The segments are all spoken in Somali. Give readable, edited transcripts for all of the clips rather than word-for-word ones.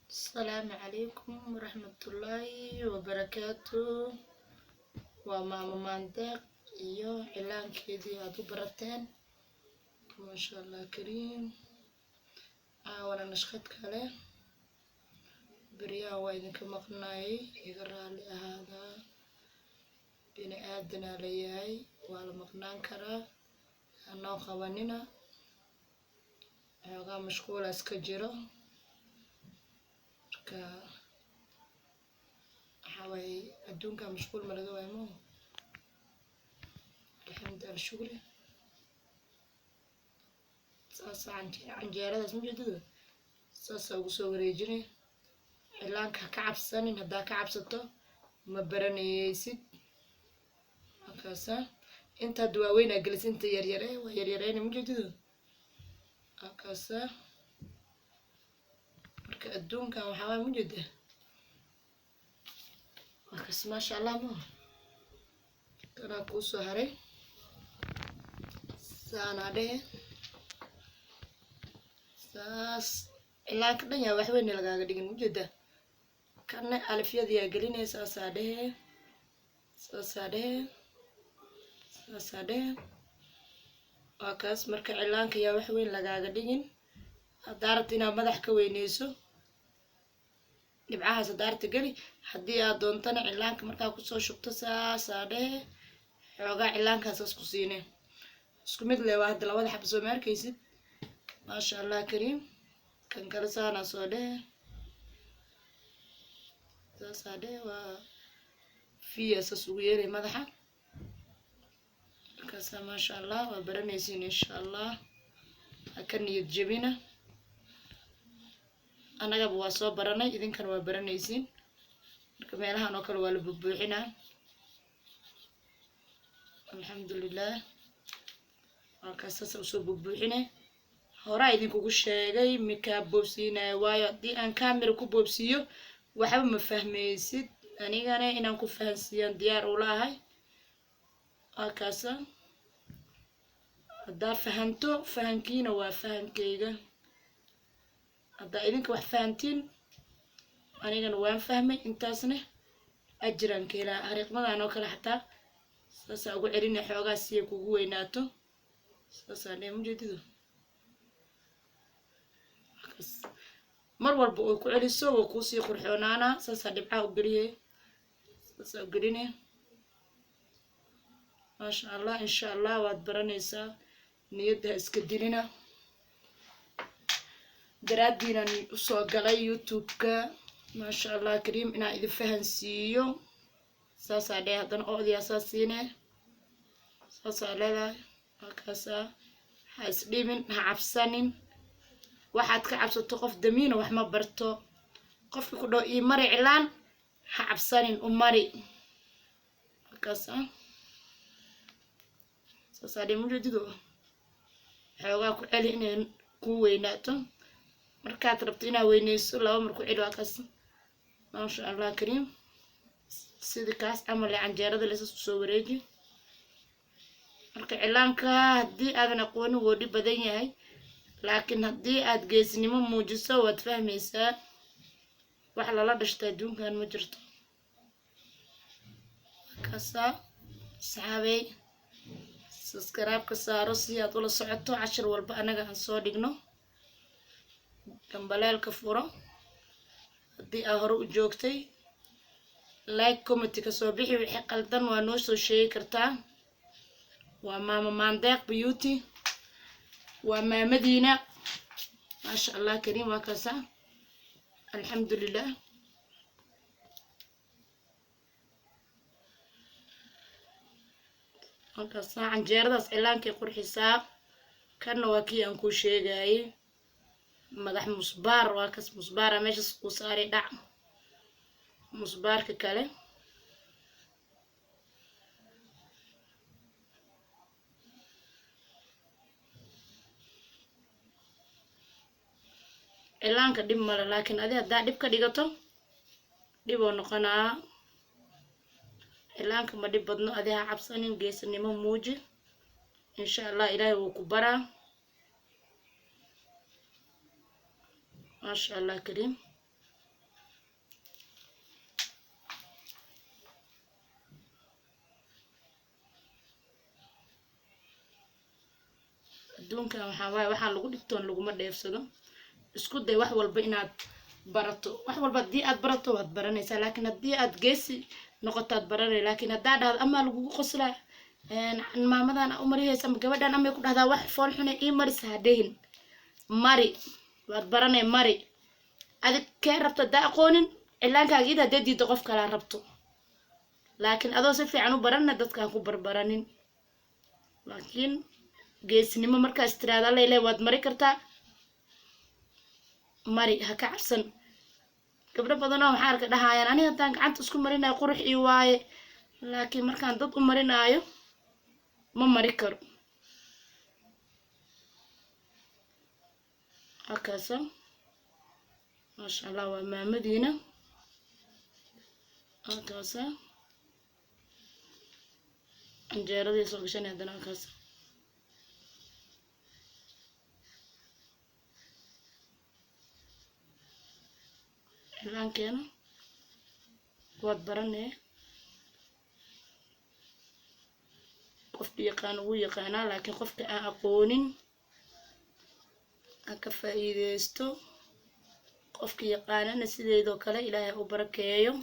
السلام عليكم ورحمة الله وبركاته. وماما ماندق iyo cilaankeedii aad u barateen maasha Allah kariim. wana nashqad kale bariyaa waa idinka maqnaayay iga raali ahaada bini aadana leeyahay waa la maqnaan karaa anoo qabanina xoogaa mashquul iska jiro marka waxaway adduunka mashquul ma laga waaymo alxamdulillah shukri saasaan canjeeradaas ma jeedada saasa ugu soo wareejinay cilaanka ka cabsanin haddaa ka cabsato ma baranaysid markaasa intaad waaweyn aa gelis inta yaryare waa yaryareyna ma jeedada markaasa marka adduunkan waxaa waay ma jeeda markaas maasha Allah ma kanaa kuu soo haray saanaa dhehe saas cilaanka dhan yaa wax weyn lagaaga dhigin ma jeeda kana alifyada yaa gelinay saasaa dhehe waa kaas marka cilaanka yaa wax weyn lagaaga dhigin haddaa rabta inaad madax ka weyneyso dhibcahaas haddaa rabta geli haddii aad doontana cilaanka markaa kusoo shubto saasaa dhehe xoogaa cilaankaasas ku siine isku mid leh waa hadda labada xaba soo maarkaysid maasha Allah kariim kan kale saanaa soo dhehe saasaa dhehe waa fiya sas ugu yeelay madaxa markaasaa maasha Allah waa baranaysiin insha Allah ha ka niyad jebina annagaba waa soo baranay idinkana waa baranaysiin marka meelahan oo kale waa la buuxinaa alxamdulillah halkaas saasa usoo buuxinay horaa idinkugu sheegay mikaa boobsiinayo waayo haddii aan kaamira ku boobsiiyo waxba ma fahmaysid anigana inaan ku fahansiiyaan diyaar u lahay halkaasa haddaa fahanto fahankiina waa fahankeyga haddaa idinka wax fahantiin anigana waan fahmay intaasna ajiraan ka helaa ariiqmadan oo kale xataa saasaa ugu celinay xoogaa siya kugu weynaato saasaa dhee mujeedido mar walba oo ku celiso waa kuusii qurxoonaanaa saasaa dhibcaha u geliyay saasaa u gelinay maasha Allah insha Allah waad baranaysaa niyadda iska dilina daraadiinan usoo galay youtube-ka maasha Allah kariim inaan idin fahansiiyo saasaa dhee haddana oodiyaa saas siine saasaa leedahay halkaasaa ha isdhibin ha cabsanin waxaad ka cabsato qof damiina wax ma barto qofki ku dhow ii mari cilaan ha cabsanin u mari halkaasaa saasaa dhee mujeedido xoogaa ku celi inay ku weynaato markaad rabto inaad weyneyso laba mar ku celi waa kaas maasha Allah kariim sida kaas camal ee canjeerada leesas kusoo wareeji marka cilaanka haddii aadan aqoonin wuu dhib badan yahay laakiin haddii aad geesnimo muujiso waad fahmaysaa wax lala dhashta adduunkan ma jirto kaasaa saxaabey subscribe-ka saaro si aad ula socoto cashir walba anaga aan soo dhigno gambaleelka furo haddii aad hore u joogtay like comment ka soo bixi wixii qaldan waa noo soo sheegi kartaa waa maama maandeeq beauty waa maamadiina maasha Allah kariim waa kaasa alxamdulillah halkaasa canjeeradaas cilaankay qurxisaa kanna waa kii aan kuu sheegayay madax musbaar waa kas musbaara meeshas ku saaray dhac musbaarka kale cilaanka dhib male laakiin adi haddaa dhib ka dhigato dhib oo noqonaa cilaanka ma dhib badno adi ha cabsanin geesanimo muuji insha Allah ilaahay wuu ku baraa maasha Allah kariim adduunkan waxaa waaye waxaa lagu dhigtoon laguma dheefsado isku day wax walba inaad barato wax walba haddii aad barato waad baranaysaa laakiin haddii aad geesi noqoto aad baranay laakiin haddaa dhahdo amaa lagugu qoslaa maamadan u marihaysa ama gabadhan amay ku dhahdaa wax fool xune ii marisa hadhehin mari waad baranay mari adig kee rabto haddaa aqoonin cilaankaaga id haddee diiddo qof kalaa rabto laakiin adoo si fiican u baranna dadkaan ku barbaranin laakiin geesnimo markaas tiraada leyle waad mari kartaa mari ha ka cabsan gabdho badan oo waxaa arka dhahayaan ani haddaan gacanta isku marinayo qurux ii waaye laakiin markaan dad u marinaayo ma mari karo hakaasa maasha allah waa maamadiina hakaasa canjeeradii soo gashanay haddana hakaasa cilaankeena waad baranee qofka yaqaan ugu yaqaanaa laakiin qofka aan aqoonin ha ka faa'iideysto qofka yaqaanana sideedoo kale ilaahay u barakeeyo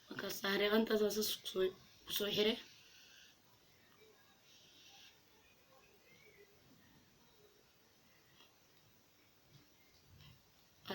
markaas hareeqantaas asaas kusoo xire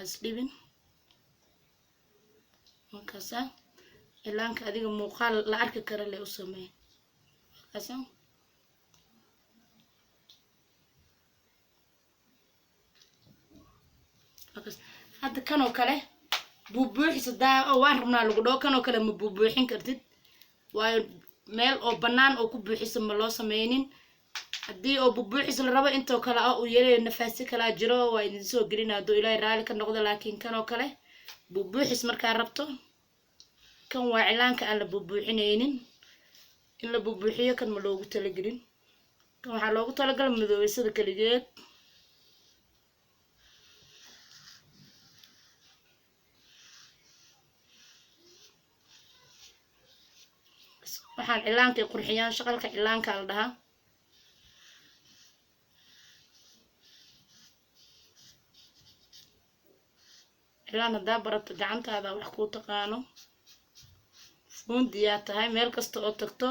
asdhibin markaasa cilaanka adiga muuqaal la arki kara le u sameey markaasa hadda kanoo kale buubuuxis hadaa oo waan rabnaa lagu dhaho kanoo kale ma buubuuxin kartid waayo meel oo bannaan oo ku buuxisa ma loo sameynin haddii oo buubuuxis la rabo intoo kale ah uu yarayo nafaasi kalaa jiro waa idin soo gelina hadduu ilaahay raali ka noqdo laakiin kanoo kale buubuuxis markaa rabto kan waa cilaanka aan la buubuuxinaynin in la buubuuxiyo kan ma loogu talagelin kan waxaa loogu talagala madoobeysada kaligeed waxaan cilaankay qurxiyaan shaqalka cilaanka la dhahaa cilaan haddaa barato gacantaada wax kuu taqaano fuundiyaa tahay meel kasta oo tagto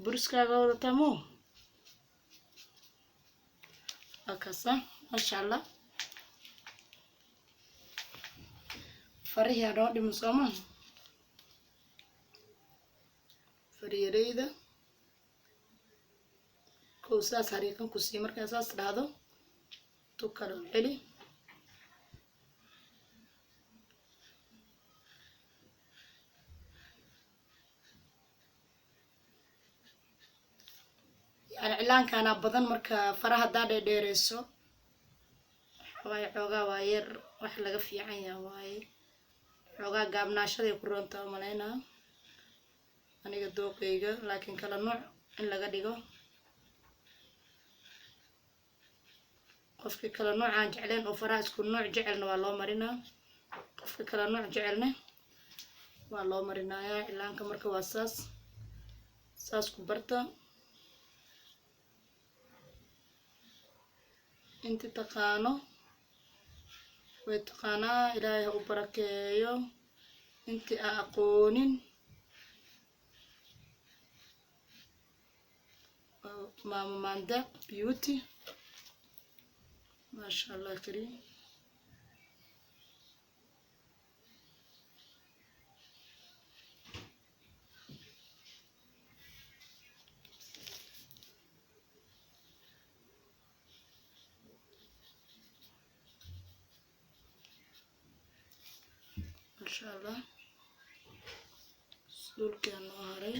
buriskaaga wadataa moo hakaasa maasha allah farihii hadhoo dhimo sooma fariyareyda kow saas hariiqan ku sii markaa saas dhahdo tu kale u celi yani cilaankaana badan marka faraha haddaa dheerdheereyso waaye xoogaa waa yar wax laga fiican yaha waaye xoogaa gaabnaashaday ku roontaa umalaynaa aniga dooqeyga laakiin kala nooc in laga dhigo qofkii kala nooc aan jecleen oo faraha isku nooc jecelna waa loo marinaa qofka kala nooc jecelne waa loo marinayaa cilaanka marka waa saas ku barta inti taqaano way taqaanaa ilaahay ha u barakeeyo inti aan aqoonin maama maandeeq beauty maasha allah kariim maasha allah suulkaan noo haray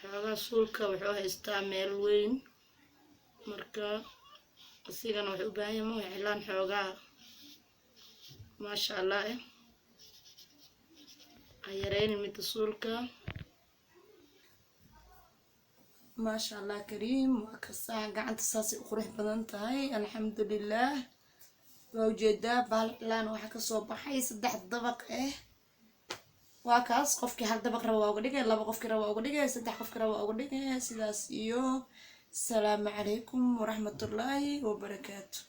xoogaa suulka wuxuu haystaa meel weyn marka asigana wuxuu u baahan yahay ma cilaan xoogaa maasha allah ha yareynin midda suulka ما شاء الله كريم وكسا قعنت ساسي قرح بدنتهاي الحمد لله ووجدا بالعلان waxa ka soo baxay 3 dabaq waa kaas qofkii hal dabaq rabo uga dhigay laba qofkii rabo uga dhigay saddex qofkii rabo uga dhigay sidaas iyo salaamu calaykum wa rahmatullaahi wa barakaatuh